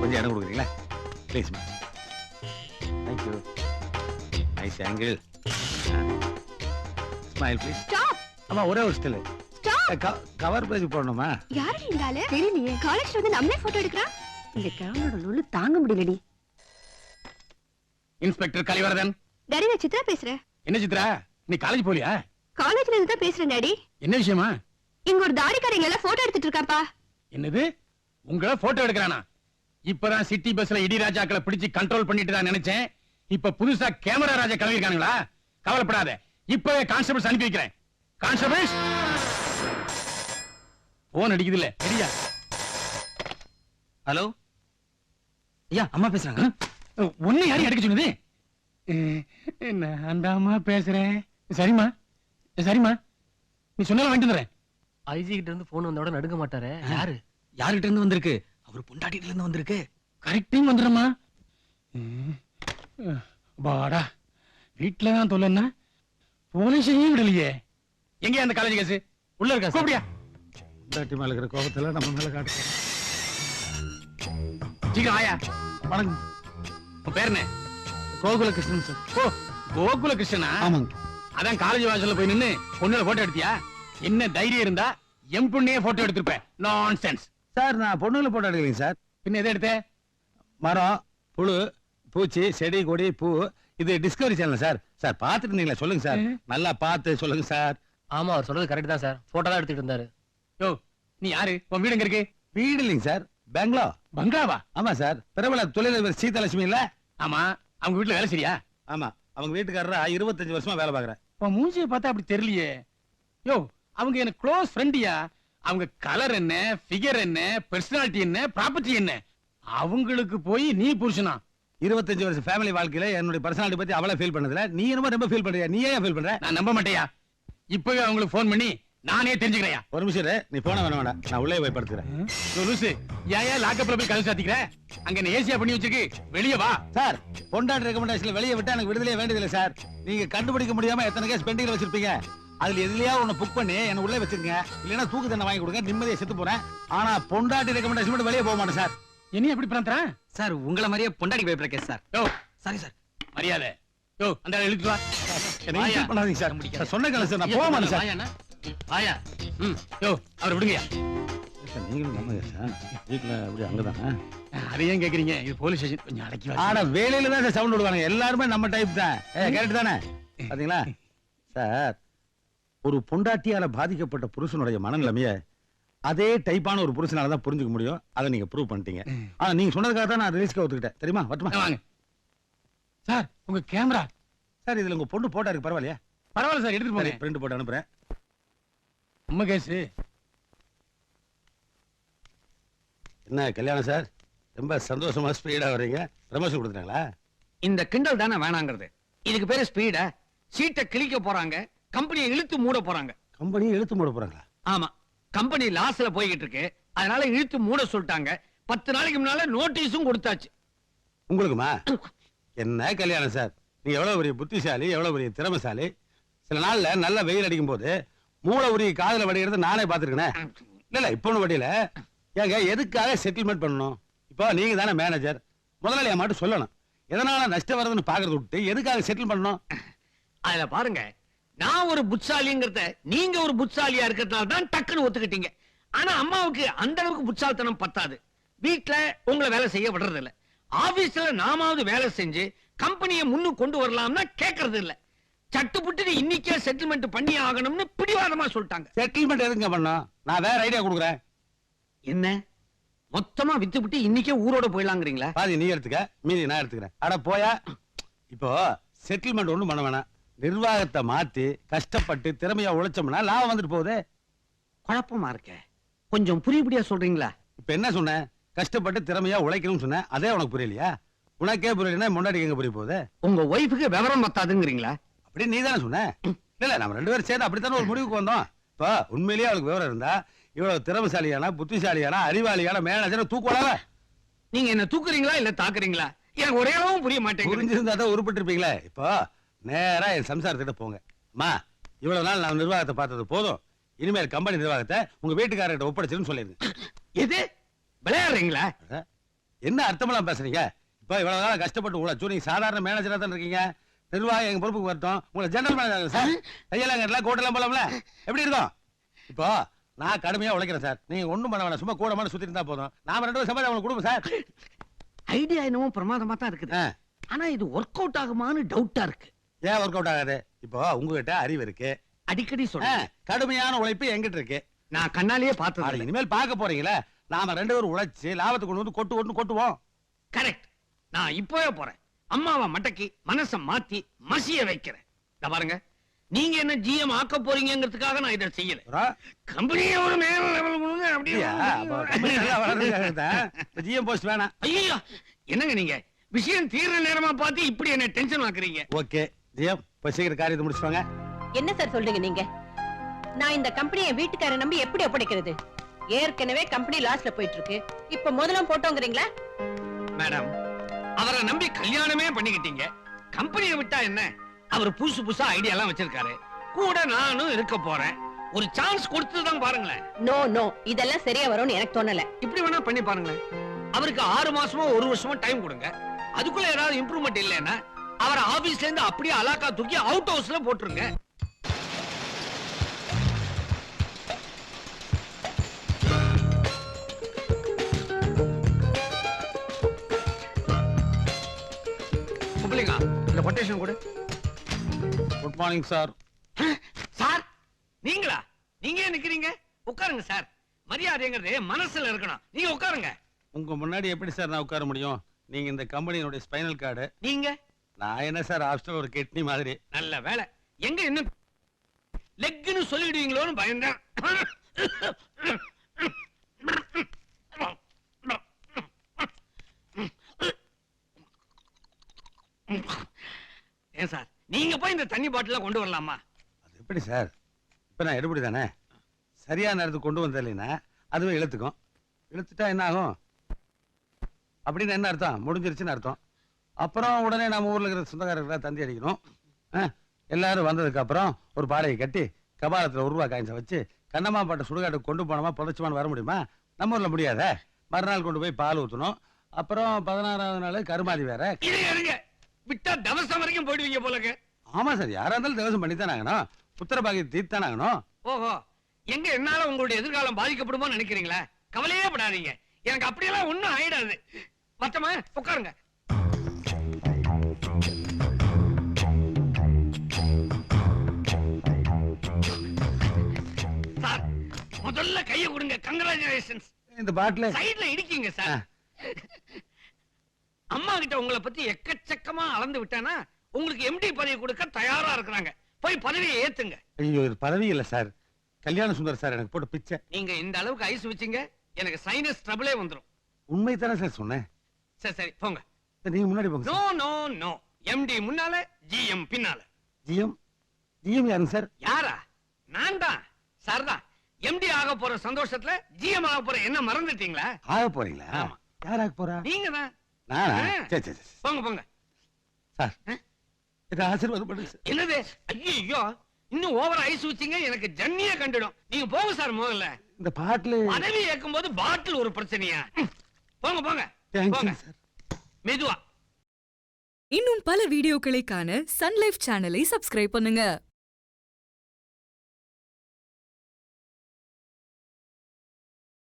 கொஞ்சம் இடம் கொடுக்குறீங்களா ப்ளீஸ்மா? Thank you. Nice angle. Smile please. Stop. அம்மா ஒரே ஒரு ஸ்டில். ஸ்டாப். கவர் பேஜ் போடணுமா? யாரு இந்த ஆளு? தெரியலையே. காலேஜ்ல வந்து நம்மளே போட்டோ எடுக்கறா. இந்த கிழவனோட லொல்லு தாங்க முடியலடி. இன்ஸ்பெக்டர் கலிவரதன். டாடி நான் சித்ரா பேசுறேன். என்ன சித்ரா, நீ காலேஜ் போலியா? காலேஜ்ல இருந்து தான் பேசுறேன் டாடி. என்ன விஷயமா? இங்க ஒரு தாடிக்காரங்க எல்லாம் போட்டோ எடுத்துட்டு இருக்காப்பா. என்னது, உங்கள போட்டோ எடுக்கறானா? இப்பதான் சிட்டி பஸ்ல இடி ராஜாக்களை பிடிச்சு கண்ட்ரோல் பண்ணிட்டு தான் நினைச்சேன். இப்ப புதுசா கேமரா ராஜா கிளம்பி இருக்கானுங்களா? கவலைப்படாத, இப்பவே கான்ஸ்டபிள்ஸ் அனுப்பி வைக்கிறேன். கான்ஸ்டபிள்ஸ் போன் அடிக்குது இல்ல? சரியா? ஹலோ ஐயா, அம்மா பேசுறாங்க. ஒண்ணு யாரையும் அடிக்க சொன்னது? நான் பேசுறேன். சரிம்மா சரிம்மா, நீ சொன்னாலும் வாங்கிட்டு வந்துடுறேன். ஐஜி கிட்ட இருந்து போன் வந்தோட நடுங்க மாட்டாரு. யாரு? யாருகிட்ட இருந்து வந்திருக்கு? அவர் பொண்டாட்டில இருந்து வந்திருக்கு. கரெக்டிங் வந்துடுறமா. பாடா, வீட்டுல தான் தொல்லன்னா போலீஸையும் விடலையே. எங்க அந்த காலேஜ் கேஸ்? உள்ள இருக்கா? கூப்பிடியா? பொண்டாட்டி மேல இருக்கிற கோபத்துல நம்ம மேல காட்டு. சீக்கிரம் ஆயா. வணக்கம். உன் பேர் என்ன? கோகுல கிருஷ்ணன் சார். ஓ, கோகுல கிருஷ்ணனா? ஆமாங்க. அதான் காலேஜ் வாசல்ல போய் நின்னு பொண்ணுல போட்டோ எடுத்தியா? என்ன தைரியம் இருந்தா என் பொண்ணே போட்டோ எடுத்திருப்பேன். நான்சென்ஸ். சார் நான் பொண்ணுங்களை போட்டோ எடுக்கலைங்க சார். பின்ன எதை எடுத்த? மரம், புழு, பூச்சி, செடி, கொடி, பூ. இது டிஸ்கவரி சேனல் சார். சார் பாத்துட்டு இருந்தீங்களா? சொல்லுங்க சார், நல்லா பார்த்து சொல்லுங்க சார். ஆமா, அவர் சொல்றது கரெக்ட் தான் சார். போட்டோ தான் எடுத்துட்டு இருந்தாரு. யோ, நீ யாரு? உன் வீடு எங்க இருக்கு? வீடு இல்லைங்க சார், பெங்களோ. பங்களாவா? ஆமா சார், பிரபல தொழிலதிபர் சீதாலட்சுமி இல்ல? ஆமா. அவங்க வீட்டுல வேலை சரியா? ஆமா, அவங்க வீட்டுக்காரரா 25 வருஷமா வேலை பாக்குறேன். உன் மூஞ்சியை பார்த்தா அப்படி தெரியலையே. யோ, அவங்க எனக்கு க்ளோஸ் ஃப்ரெண்டியா. அவங்க கலர் என்ன, ஃபிகர் என்ன, பர்சனாலிட்டி என்ன, ப்ராப்பர்ட்டி என்ன, அவங்களுக்கு போய் நீ புருஷனா? 25 வருஷம் ஃபேமிலி வாழ்க்கையில என்னுடைய பர்சனாலிட்டி பத்தி அவளை ஃபீல் பண்ணதுல நீ என்னமோ ரொம்ப ஃபீல் பண்றியா? நீ ஏன் ஃபீல் பண்ற? நான் நம்ப மாட்டேயா. இப்பவே அவங்களுக்கு போன் பண்ணி நானே தெரிஞ்சுக்கிறேன். ஒரு நிமிஷம் இரு, நீ போன வேணாம், நான் உள்ளே போய் படுத்துக்கிறேன். லூசு, ஏன் லாக்கப்ல போய் கதவு சாத்திக்கிற? அங்க என்ன ஏசியா பண்ணி வச்சிருக்கு? வெளியே வா. சார், பொண்டாட்டி ரெக்கமெண்டேஷன்ல வெளியே விட்டா எனக்கு விடுதலையே வேண்டியதில்லை சார். நீங்க கண்டுபிடிக்க முடியாம எத்தனை கேஸ் பெண்டிங்ல வச்சிருப்பீங்க. அதுல எதுலயா உன்னை புக் பண்ணி என்ன உள்ளே வச்சிருங்க. இல்லைன்னா தூக்கு தண்டனை வாங்கி கொடுங்க, நிம்மதியை செத்து போறேன். ஆனா பொண்டாட்டி ரெக்கமெண்டேஷன் மட்டும் வெளியே போக மாட்டேன் சார். என்ன எப்படி பண்றேன் சார்? உங்களை மாதிரியே பொண்டாடி பேப்பர் கேஸ் சார். யோ, சாரி சார். மரியாதை. யோ, அந்த ஆளை இழுத்து வா. என்ன இன்சல்ட் பண்ணாதீங்க சார். சார் சொன்ன கேளு சார், நான் போக மாட்டேன் சார். ஆயா. யோ, அவரை விடுங்கயா. சார் நீங்களும் நம்ம சார் வீட்டுல அப்படி அங்கதானே? அதை ஏன் கேக்குறீங்க? இது போலீஸ் ஸ்டேஷன், கொஞ்சம் அடக்கி வா. ஆனா வேலையில தான் சார் சவுண்ட் விடுவாங்க. எல்லாருமே நம்ம டைப் தான். கரெக்ட் தானே? பாத்தீங்களா சார், ஒரு பொண்டாட்டியால பாதிக்கப்பட்ட புருஷனுடைய மனநிலைமைய அதே டைப்பான ஒரு புருஷனால தான் புரிஞ்சுக்க முடியும். அதை நீங்க ப்ரூவ் பண்ணிட்டீங்க. ஆனா நீங்க சொன்னதுக்காக தான் நான் ரிஸ்க் ஒத்துக்கிட்டேன். தெரியுமா? வரட்டுமா? வாங்க சார். உங்க கேமரா சார், இதுல உங்க பொண்ணு போட்டா இருக்கு, பரவாயில்லையா? பரவாயில்ல சார், எடுத்துட்டு போறேன். பிரிண்ட் போட்டு அனுப்புறேன். அம்மா கேஸ் என்ன கல்யாணம் சார்? ரொம்ப சந்தோஷமா ஸ்பீடா வர்றீங்க. ப்ரமோஷன் கொடுத்துட்டாங்களா? இந்த கிண்டல் தானே வேணாங்கிறது. இதுக்கு பேரு ஸ்பீட. சீட்டை கிழிக்க போறாங்க, கம்பெனியை இழுத்து மூட போறாங்க. கம்பெனியை இழுத்து மூட போறாங்களா? ஆமா, கம்பெனி லாஸ்ல போய்கிட்டு இருக்கு. அதனால இழுத்து மூட சொல்லிட்டாங்க. 10 நாளைக்கு முன்னால நோட்டீஸும் கொடுத்தாச்சு. உங்களுக்குமா? என்ன கல்யாணம் சார், நீங்க எவ்வளவு பெரிய புத்திசாலி, எவ்வளவு பெரிய திறமைசாலி. சில நாள்ல நல்ல வெயில் அடிக்கும் போது மூளை உரிய காதல வடிகிறது நானே பாத்துருக்கேன். இல்ல இப்ப ஒண்ணு வடியில ஏங்க எதுக்காக செட்டில்மெண்ட் பண்ணணும்? இப்போ நீங்க தானே மேனேஜர், முதலாளியா மட்டும் சொல்லணும். எதனால நஷ்டம் வருதுன்னு பாக்குறது விட்டு எதுக்காக செட்டில் பண்ணணும்? அதுல பாருங்க, நான் ஒரு புட்சாலிங்கிறத நீங்க ஒரு புட்சாலியா இருக்கிறதுனால தான் டக்குன்னு ஒத்துக்கிட்டீங்க. ஆனா அம்மாவுக்கு அந்த அளவுக்கு புட்சாலித்தனம் பத்தாது. வீட்டுல உங்களை வேலை செய்ய விடுறது இல்ல. ஆபீஸ்ல நாமாவது வேலை செஞ்சு கம்பெனியை முன்னுக்கு கொண்டு வரலாம்னா கேட்கறது இல்ல. சட்டுப்புட்டு இன்னைக்கே செட்டில்மெண்ட் பண்ணி ஆகணும்னு பிடிவாதமா சொல்லிட்டாங்க. செட்டில்மெண்ட் எதுங்க பண்ணோம்? நான் வேற ஐடியா கொடுக்குறேன். என்ன மொத்தமா வித்துவிட்டு இன்னைக்கே ஊரோட போயிடலாங்கிறீங்களா? பாதி நீ எடுத்துக்க, மீதி நான் எடுத்துக்கிறேன். அட போயா. இப்போ செட்டில்மெண்ட் ஒண்ணும் பண்ண வேணாம். நிர்வாகத்தை மாத்தி கஷ்டப்பட்டு திறமையா உழைச்சோம்னா லாபம் வந்துட்டு போகுது. குழப்பமா இருக்க, கொஞ்சம் புரியுபடியா சொல்றீங்களா? இப்ப என்ன சொன்னேன்? கஷ்டப்பட்டு திறமையா உழைக்கணும்னு சொன்னேன். அதே உனக்கு புரியலையா? உனக்கே புரியலன்னா முன்னாடி எங்க புரிய போகுது? உங்க ஒய்ஃபுக்கு விவரம் பத்தாதுங்கிறீங்களா? அப்படி நீ தானே சொன்ன. இல்ல நம்ம 2 பேரும் சேர்ந்து அப்படித்தானே ஒரு முடிவுக்கு வந்தோம். இப்போ உண்மையிலேயே அவளுக்கு விவரம் இருந்தா இவ்வளவு திறமைசாலியான, புத்திசாலியான, அறிவாளியான மேனேஜரை தூக்குவாளா? நீங்க என்ன தூக்குறீங்களா இல்ல தாக்குறீங்களா? எனக்கு ஒரே அளவும் புரிய மாட்டேங்குது. புரிஞ்சிருந்தா தான் உருப்பட்டு இருப்பீங்களே. இப்போ நேரா என் சம்சாரத்திட்ட போங்க. அம்மா, இவ்வளவு நாள் நான் நிர்வாகத்தை பார்த்தது போதும். இனிமேல் கம்பெனி நிர்வாகத்தை உங்க வீட்டுக்காரர்கிட்ட ஒப்படைச்சிருன்னு சொல்லிருங்க. எது விளையாடுறீங்களா? என்ன அர்த்தமெல்லாம் பேசுறீங்க? இப்ப இவ்வளவு காலம் கஷ்டப்பட்டு உழைச்சு நீங்க சாதாரண மேனேஜரா தான் இருக்கீங்க. நிர்வாகம் எங்க பொறுப்புக்கு வரட்டும், உங்களை ஜெனரல் மேனேஜர் சார். கையெல்லாம் கட்டலாம், கோட்டெல்லாம் போலாம்ல, எப்படி இருக்கும்? இப்போ நான் கடுமையா உழைக்கிறேன் சார். நீங்க ஒண்ணும் பண்ண வேணாம், சும்மா கூட சுத்தி இருந்தா போதும். நாம 2 பேரும் சம்பாதிச்சு உங்களுக்கு கொடுப்போம் சார். ஐடியா என்னமோ பிரமாதமா தான் இருக்குது. ஆ. ஆனா இது ஒர்க் அவுட் ஆகுமான்னு டவுட்டா இருக்கு. ஏன் ஒர்க் அவுட் ஆகாது? இப்போ உங்ககிட்ட அறிவு இருக்கு, அடிக்கடி ஆ, சொல்றேன். கடுமையான உழைப்பு எங்கிட்ட இருக்கு. நான் கண்ணாலேயே பார்த்தது ஆனா இல்ல. இனிமேல் பார்க்க போறீங்களே, நாம 2 பேரும் உழைச்சு லாபத்தை கொண்டு வந்து கொட்டுவோம். கரெக்ட். நான் இப்பவே போறேன். அம்மாவை மடக்கி மனச மாத்தி மசிய வைக்கிறேன். இத பாருங்க, நீங்க என்ன ஜிஎம் ஆக்க போறீங்கிறதுக்காக நான் இதை செய்யல. அப்புறம் கம்பெனியே ஒரு மேல லெவல் கொடுங்க அப்படியா? அப்ப company நல்லா வளர்றதுக்காக தான். இப்ப GM போஸ்ட் வேணாம். ஐயோ, என்னங்க நீங்க விஷயம் தீர்ற நேரமா பார்த்து இப்படி என்ன டென்ஷன் ஆக்குறீங்க? ஓகே GM, போய் சீக்கிரம் காரியத்தை முடிச்சுவாங்க. என்ன சார் சொல்றீங்க நீங்க? நான் இந்த கம்பெனியை வீட்டுக்காரரை நம்பி எப்படி ஒப்படைக்கிறது? ஏற்கனவே கம்பெனி லாஸ்ல போயிட்டு இருக்கு. இப்ப முதலாம் போட்டோங்கிறீங்களா? மேடம், அவரை நம்பி கல்யாணமே பண்ணிக்கிட்டீங்க. கம்பெனியை விட்டா என்ன? அவர் புதுசு புதுசா ஐடியா எல்லாம் வச்சிருக்காரு. கூட நானும் இருக்க போறேன். ஒரு சான்ஸ் கொடுத்துதான் பாருங்களேன். நோ நோ, இதெல்லாம் சரியா வரும்னு எனக்கு தோணல. இப்படி வேணா பண்ணி பாருங்களேன். அவருக்கு 6 மாசமோ 1 வருஷமோ டைம் கொடுங்க. அதுக்குள்ள ஏதாவது இம்ப்ரூவ்மெண்ட் இல்லைன்னா அவரை ஆபீஸ்ல இருந்து அப்படியே அலாக்கா தூக்கி அவுட் ஹவுஸ்ல போட்டுருங்க. முப்பலிங்கா, இந்த கொட்டேஷன் கொடு. Good morning sir. சார், நீங்களா? நீங்க ஏன் நிக்கிறீங்க? உட்காருங்க சார். மரியாதைங்கிறது மனசுல இருக்கணும். நீங்க உட்காருங்க. உங்க முன்னாடி எப்படி சார் நான் உட்கார முடியும்? நீங்க இந்த கம்பெனியோட ஸ்பைனல் கார்டு. நீங்க நான் என்ன சார் ஆப்ஷனல் ஒரு கிட்னி மாதிரி. நல்ல வேலை. எங்க இன்னும் லெக்னு சொல்லிடுவீங்களோன்னு பயந்தேன். ஏன் சார், நீங்க போய் இந்த தண்ணி பாட்டில கொண்டு வரலாமா? அது எப்படி சார்? இப்ப நான் எடுபடி தானே, சரியான நேரத்துக்கு கொண்டு வந்த இல்லைன்னா அதுவே இழுத்துக்கும். இழுத்துட்டா என்ன ஆகும்? அப்படின்னு என்ன அர்த்தம்? முடிஞ்சிருச்சுன்னு அர்த்தம். அப்புறம் உடனே நம்ம ஊர்ல இருக்கிற சொந்தக்காரர்களா தந்தி அடிக்கணும். எல்லாரும் வந்ததுக்கு அப்புறம் ஒரு பாறையை கட்டி கபாலத்துல ₹1 காயின்ஸை வச்சு கண்ணம்மா பாட்டை சுடுகாட்டுக்கு கொண்டு போனோமா புதைச்சுமான்னு வர முடியுமா? நம்ம ஊர்ல முடியாத. மறுநாள் கொண்டு போய் பால் ஊற்றணும். அப்புறம் 16ஆவது நாள் கருமாதி வேற. இருங்க, விட்டா தவசம் வரைக்கும் போயிடுவீங்க போலங்க. ஆமா சார், யாரா இருந்தாலும் தேவசம் பண்ணித்தானே ஆகணும். புத்திர பாக்கியம் தீர்த்தானே ஆகணும். ஓஹோ, எங்க என்னால உங்களுடைய எதிர்காலம் பாதிக்கப்படுமோ நினைக்கிறீங்களா? கவலையே படாதீங்க, எனக்கு அப்படியெல்லாம் ஒண்ணும் ஆயிடாது. மொத்தமா உட்காருங்க. சார், முதல்ல கையை கொடுங்க. கங்க்ராச்சுலேஷன்ஸ். இந்த பாட்டில சைடுல இடிக்கீங்க சார். அம்மா கிட்ட உங்களை பத்தி எக்கச்சக்கமா அளந்து விட்டானா உங்களுக்கு எம்டி பதவி கொடுக்க தயாரா இருக்கிறாங்க. போய் பதவியை ஏத்துங்க. ஐயோ, இது பதவி இல்ல சார், கல்யாண சுந்தர் சார் எனக்கு போட்டு பிச்சை. நீங்க இந்த அளவுக்கு ஐஸ் வச்சீங்க, எனக்கு சைனஸ் ட்ரபிளே வந்துரும். உண்மை தானே சார் சொன்னேன். சரி சரி போங்க. நீங்க முன்னாடி போங்க no sir. No no, MD முன்னால, ஜிஎம் பின்னால. ஜிஎம் யாருங்க சார்? யாரா? நான் தான் சார் தான். எம்டி ஆக போற சந்தோஷத்துல ஜிஎம் ஆக போற என்ன மறந்துட்டீங்களா? ஆக போறீங்களா? ஆமா. யார் ஆக போறா? நீங்க தான். நானா? ஆ. சரி சரி சரி. போங்க போங்க. சார், இதை ஆசீர்வாதம் பண்ணுங்க சார். என்னது? ஐயோ, இன்னும் ஓவர் ஐஸ் வச்சீங்க, எனக்கு ஜன்னியே கண்டுடும். நீங்க போங்க சார். முதல்ல இந்த பாட்டில் பதவி ஏற்கும் போது பாட்டில் ஒரு பிரச்சனையா? போங்க போங்க தேங்க்யூ போங்க. சார். மெதுவா. இன்னும் பல வீடியோக்களை காண சன் லைஃப் சேனலை சப்ஸ்கிரைப் பண்ணுங்க.